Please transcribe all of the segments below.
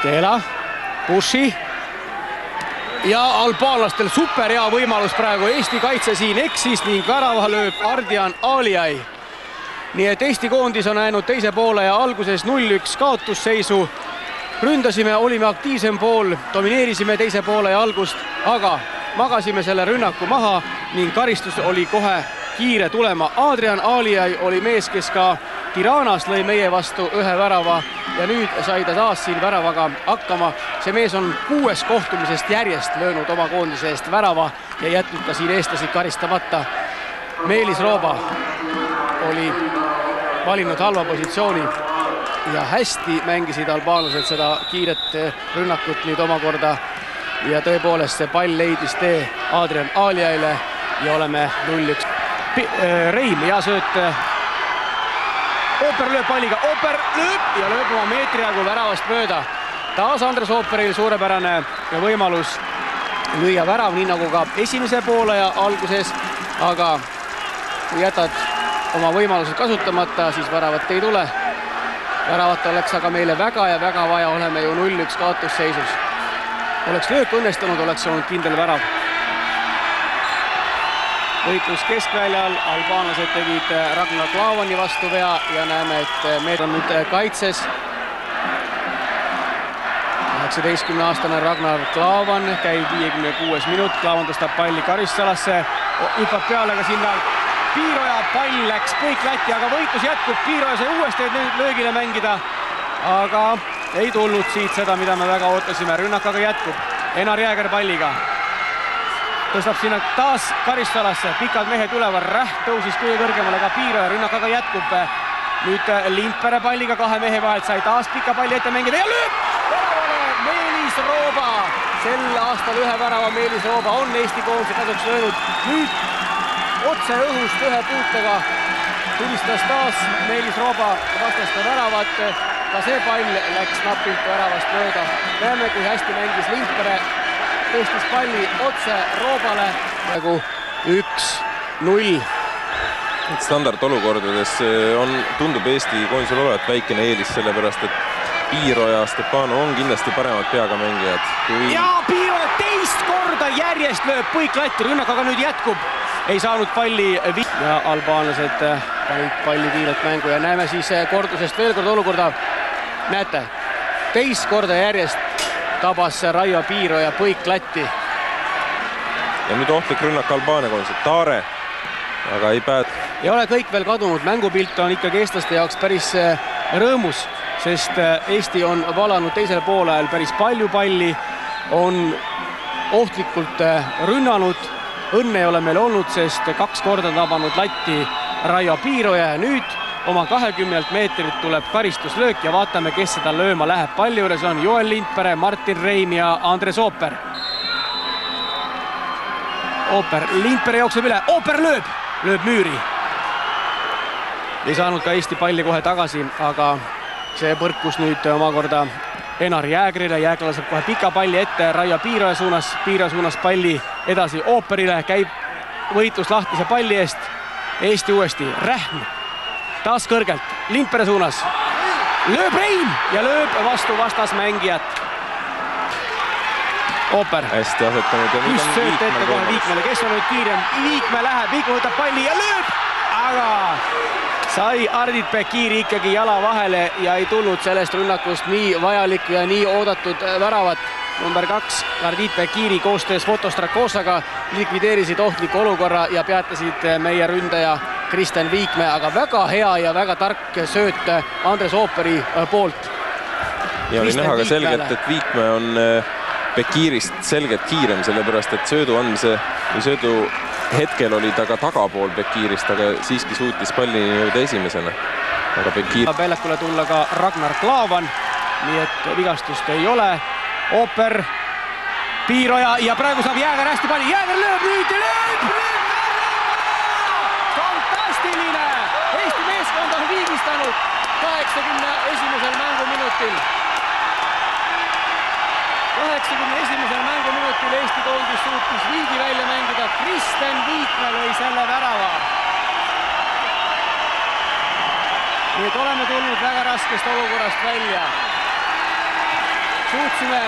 Stela, Bushi ja albaanlastel super hea võimalus praegu. Eesti kaitse siin eksis ning värava lööb Ardian Alijai. Nii et Eesti koondis on näinud teise poole ja alguses 0-1 kaotusseisu. Ründasime, olime aktiivsem pool, domineerisime teise poole ja algust, aga magasime selle rünnaku maha ning karistus oli kohe kiire tulema. Adrian Alijai oli mees, kes ka Tiranas lõi meie vastu ühe värava ja nüüd sai ta taas siin väravaga hakkama. See mees on 6 kohtumisest järjest löönud oma koondise eest värava ja jätnud ka siin eestlasi karistamata. Meelis Rooba oli valinud halva positsiooni ja hästi mängisid albaanlased seda kiiret rünnakut nüüd omakorda ja tõepoolest see pall leidis tee Adrian Alijaile ja oleme 0-1. Reim, hea sööt. Ooper lööb palliga, Ooper lööb ja lööb oma meetri jagu väravast mööda. Taas Andres Ooperil suurepärane võimalus lüüa värav, nii nagu ka esimese poole ja alguses, aga kui jätad oma võimalused kasutamata, siis väravat ei tule. Väravat oleks aga meile väga ja väga vaja, oleme ju 0-1 kaotusseisus. Oleks löök õnnestunud, oleks olnud kindel värav. Võitlus keskväljal, albaanlased tegid Ragnar Klavani vastu vea ja näeme, et meid on nüüd kaitses. 19-aastane Ragnar Klavan käib 56 minut, Klavan tõstab palli karistalasse, hüppab peale ka sinna Piiroja, pall läks kõik Lätti, aga võitlus jätkub, Piiroja sai uuesti löögile mängida, aga ei tulnud siit seda, mida me väga ootasime, rünnak aga jätkub, Enar Jääger palliga. Tõstab sinna taas karistalasse, pikad mehed üleval, Räht tõusis kõige kõrgemale ka Piiroja, rünnak aga jätkub. Nüüd Lindpere palliga 2 mehe vahelt sai taas pika palli ette mängida ja lööb väravale Meelis Rooba. Sel aastal 1 värava Meelis Rooba on Eesti koondise kasuks löönud. Nüüd otse õhust 1 puutega tulistas taas Meelis Rooba vastaste väravat. Ka see pall läks napilt väravast mööda. Näeme, kui hästi mängis Lindpere. Tõstis palli otse Roobale. Praegu 1-0. Standardolukordades tundub Eesti koondisel olevat väikene eelis, sellepärast et Piiro ja Stepano on kindlasti paremad peaga mängijad. Ja Piiro teist korda järjest lööb põik Lätti, rünnak aga nüüd jätkub. Ei saanud palli ja albaanlased panid palli kiirelt mängu ja näeme siis kordusest veel kord olukorda. Näete, teist korda järjest tabas Raio Piiro ja põik Lätti. Ja nüüd ohtlik rünnak Albaania koondisel, Taare, aga ei pääd. Ei ole kõik veel kadunud, mängupilt on ikkagi eestlaste jaoks päris rõõmus, sest Eesti on valanud teisel poolajal päris palju palli, on ohtlikult rünnanud, õnne ei ole meil olnud, sest 2 korda tabanud Lätti Raio Piiro ja nüüd oma 20 meetrit tuleb karistuslöök ja vaatame, kes seda lööma läheb. Palli juures on Joel Lindpere, Martin Reim ja Andres Ooper. Ooper, Lindpere jookseb üle, Ooper lööb müüri. Ei saanud ka Eesti palli kohe tagasi, aga see põrkus nüüd omakorda Enar Jäägrile. Jäägrile saab kohe pika palli ette Raio Piiroja suunas palli edasi Ooperile, käib võitlus lahtise palli eest. Eesti uuesti, Rähm taas kõrgelt, Lindpere suunas, lööb Reim ja lööb vastu vastasmängijat. Ooper. Hästi asetanud. Just sööt ette kohe Viikmele, kes on nüüd kiirem, Viikme läheb, Viikme võtab palli ja lööb, aga sai Ardit Bekiri ikkagi jala vahele ja ei tulnud sellest rünnakust nii vajalikku ja nii oodatud väravat. Number 2, Ardit Bekiri koostöös Fotostrakosaga likvideerisid ohtliku olukorra ja peatasid meie ründaja Kristjan Viikme, aga väga hea ja väga tark sööt Andres Ooperi poolt. Ja oli näha ka selgelt, et Viikme on Bekirist selgelt kiirem, sellepärast et söödu andmise või söödu hetkel oli ta ka tagapool Bekirist, aga siiski suutis pallini jõuda esimesena. Aga Bekir... Väljakule tulla ka Ragnar Klavan, nii et vigastust ei ole. Ooper, Piiroja ja praegu saab Jääger hästi palli. Jääger lööb nüüd ja lööb! Fantastiline! Eesti meeskond on viigistanud 81. mänguminutil. 81. mänguminutil Eesti koondis suutis viigi välja mängida. Kristjan Viikme lõi selle värava. Nii et oleme tulnud väga raskest olukorrast välja. suutsime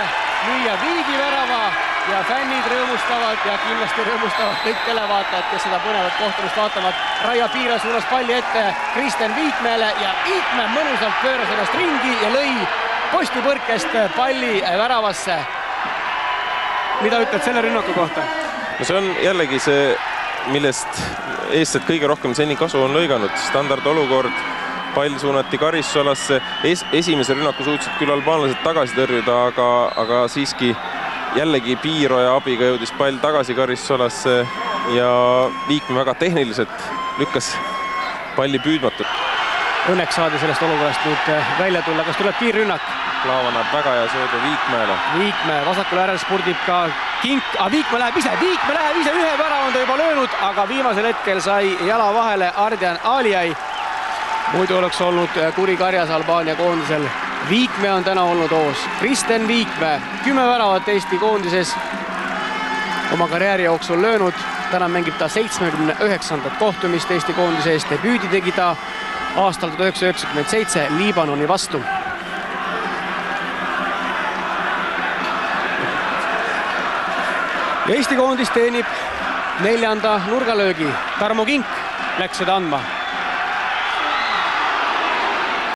lüüa viigivärava ja fännid rõõmustavad ja kindlasti rõõmustavad kõik televaatajad, kes seda põnevat kohtumist vaatavad. Raia Piira suunas palli ette Kristen Viikmäele ja Viikmäe mõnusalt pööras ennast ringi ja lõi postipõrkest palli väravasse. Mida ütled selle rünnaku kohta? No see on jällegi see, millest eestlased kõige rohkem seni kasu on lõiganud. Standardolukord, pall suunati Karissolasse. Esimese rünnaku suutsid küll albaanlased tagasi tõrjuda, aga siiski jällegi Piiroja abiga jõudis pall tagasi Karissolasse ja Viikmäe väga tehniliselt lükkas palli püüdmatult. Õnneks saadi sellest olukorrast nüüd välja tulla. Kas tuleb kiirrünnak? Klaava näeb väga hea söödu Viikmäele. Viikmäe vasakul äärel spurdib ka Kink, aga Viikmäe läheb ise, ühe värava on ta juba löönud, aga viimasel hetkel sai jala vahele Ardian Alijai. Muidu oleks olnud kuri karjas Albaania koondisel. Viikmäe on täna olnud hoos. Kristen Viikmäe, 10 väravat Eesti koondises oma karjääri jooksul löönud. Täna mängib ta 79. kohtumist Eesti koondise eest. Debüüdi tegi ta aastal 1997 Liibanoni vastu. Ja Eesti koondis teenib 4. nurgalöögi. Tarmo Kink läks seda andma.